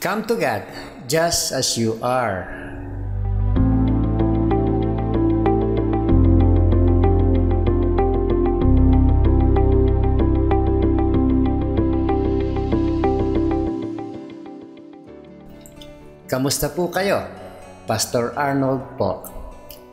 Come to God just as you are. Kamusta po kayo? Pastor Arnold po.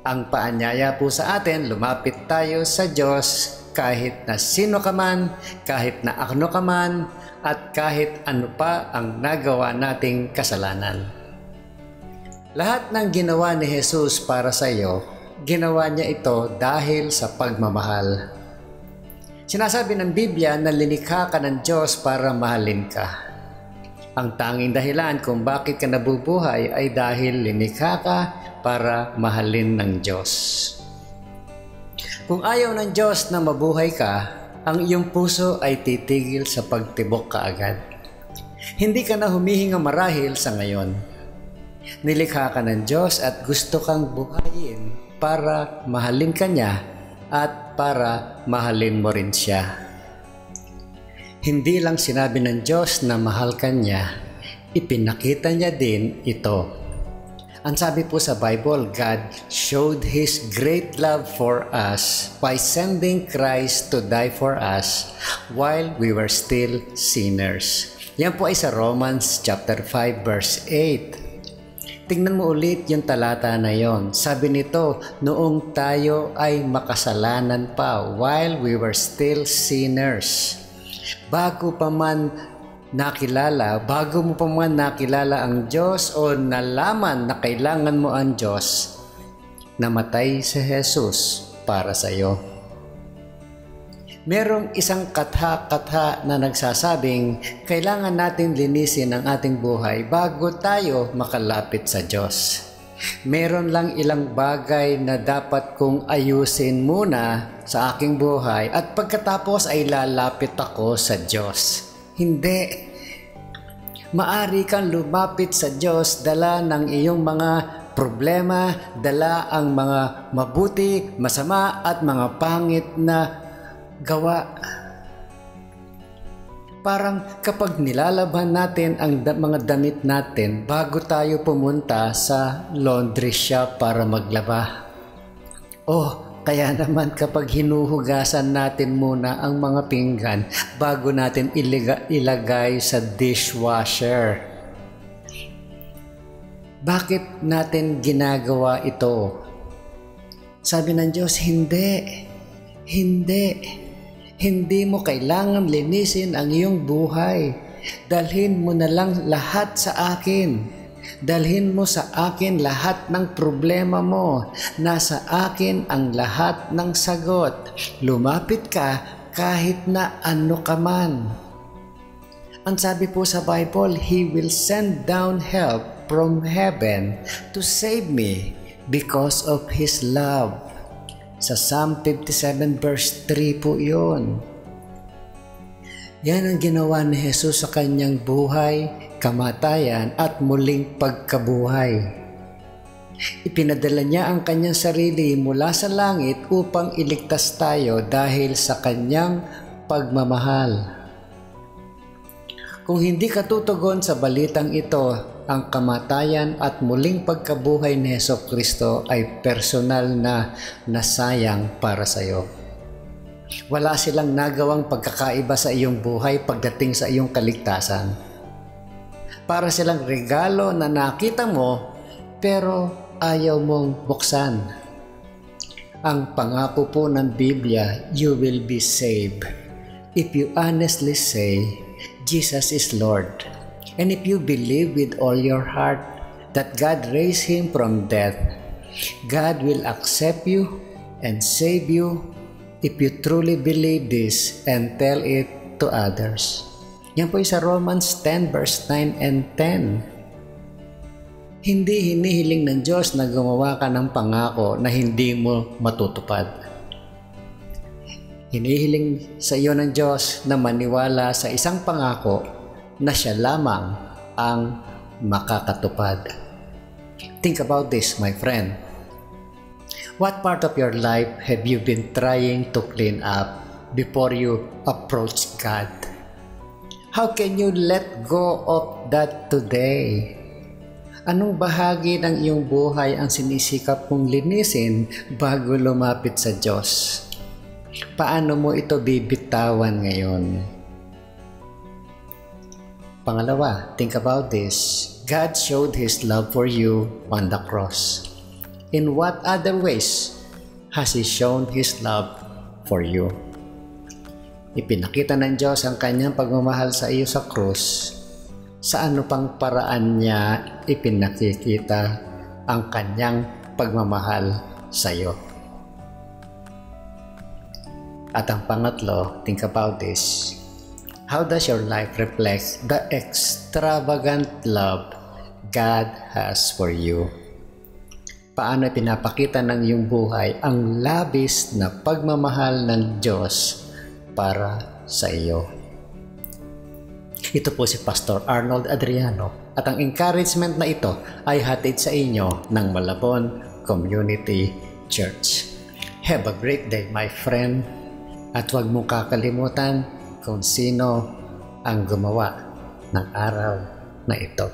Ang paanyaya po sa atin, lumapit tayo sa Diyos kahit na sino ka man, kahit na ano ka man, at kahit ano pa ang nagawa nating kasalanan. Lahat ng ginawa ni Jesus para sa iyo, ginawa niya ito dahil sa pagmamahal. Sinasabi ng Biblia na linikha ka ng Diyos para mahalin ka. Ang tanging dahilan kung bakit ka nabubuhay ay dahil linikha ka para mahalin ng Diyos. Kung ayaw ng Diyos na mabuhay ka, ang iyong puso ay titigil sa pagtibok kaagad. Hindi ka na humihinga marahil sa ngayon. Nilikha ka ng Diyos at gusto kang buhayin para mahalin ka niya at para mahalin mo rin siya. Hindi lang sinabi ng Diyos na mahal ka niya, ipinakita niya din ito. Ang sabi po sa Bible, God showed His great love for us by sending Christ to die for us while we were still sinners. Yan po ay sa Romans chapter 5 verse 8. Tingnan mo ulit yung talata na yon. Sabi nito, noong tayo ay makasalanan pa while we were still sinners. Bago mo pa man nakilala ang Diyos o nalaman na kailangan mo ang Diyos, namatay si Jesus para sa iyo. Merong isang katha na nagsasabing kailangan natin linisin ang ating buhay bago tayo makalapit sa Diyos. Meron lang ilang bagay na dapat kong ayusin muna sa aking buhay at pagkatapos ay lalapit ako sa Diyos. Hindi. Maari kang lumapit sa Diyos, dala ng iyong mga problema, dala ang mga mabuti, masama at mga pangit na gawa. Parang kapag nilalabhan natin ang mga damit natin bago tayo pumunta sa laundry shop para maglaba. Kaya naman kapag hinuhugasan natin muna ang mga pinggan bago natin ilagay sa dishwasher. Bakit natin ginagawa ito? Sabi ng Diyos, hindi mo kailangan linisin ang iyong buhay. Dalhin mo na lang lahat sa akin. Dalhin mo sa akin lahat ng problema mo. Nasa akin ang lahat ng sagot. Lumapit ka kahit na ano ka man. Ang sabi po sa Bible, He will send down help from heaven to save me because of His love. Sa Psalm 57 verse 3 po yun. Yan ang ginawa ni Jesus sa kanyang buhay, kamatayan at muling pagkabuhay. Ipinadala niya ang kanyang sarili mula sa langit upang iligtas tayo dahil sa kanyang pagmamahal. Kung hindi ka tutugon sa balitang ito, ang kamatayan at muling pagkabuhay ni Jesucristo ay personal na nasayang para sa iyo. Wala silang nagawang pagkakaiba sa iyong buhay pagdating sa iyong kaligtasan. Para silang regalo na nakita mo pero ayaw mong buksan. Ang pangako po ng Biblia, you will be saved if you honestly say, Jesus is Lord. And if you believe with all your heart that God raised Him from death, God will accept you and save you if you truly believe this and tell it to others. Yan po sa Romans 10 verse 9 and 10. Hindi hinihiling ng Diyos na gumawa ka ng pangako na hindi mo matutupad. Hinihiling sa iyo ng Diyos na maniwala sa isang pangako na siya lamang ang makakatupad. Think about this, my friend. What part of your life have you been trying to clean up before you approach God? How can you let go of that today? Anong bahagi ng iyong buhay ang sinisikap mong linisin bago lumapit sa Diyos? Paano mo ito bibitawan ngayon? Pangalawa, think about this. God showed His love for you on the cross. In what other ways has He shown His love for you? Ipinakita ng Diyos ang kanyang pagmamahal sa iyo sa krus. Sa ano pang paraan niya ipinakikita ang kanyang pagmamahal sa iyo? At ang pangatlo, think about this. How does your life reflect the extravagant love God has for you? Paano pinapakita ng iyong buhay ang labis na pagmamahal ng Diyos para sa iyo? Ito po si Pastor Arnold Adriano at ang encouragement na ito ay hatid sa inyo ng Malabon Community Church. Have a great day, my friend, at huwag mong kakalimutan kung sino ang gumawa ng araw na ito.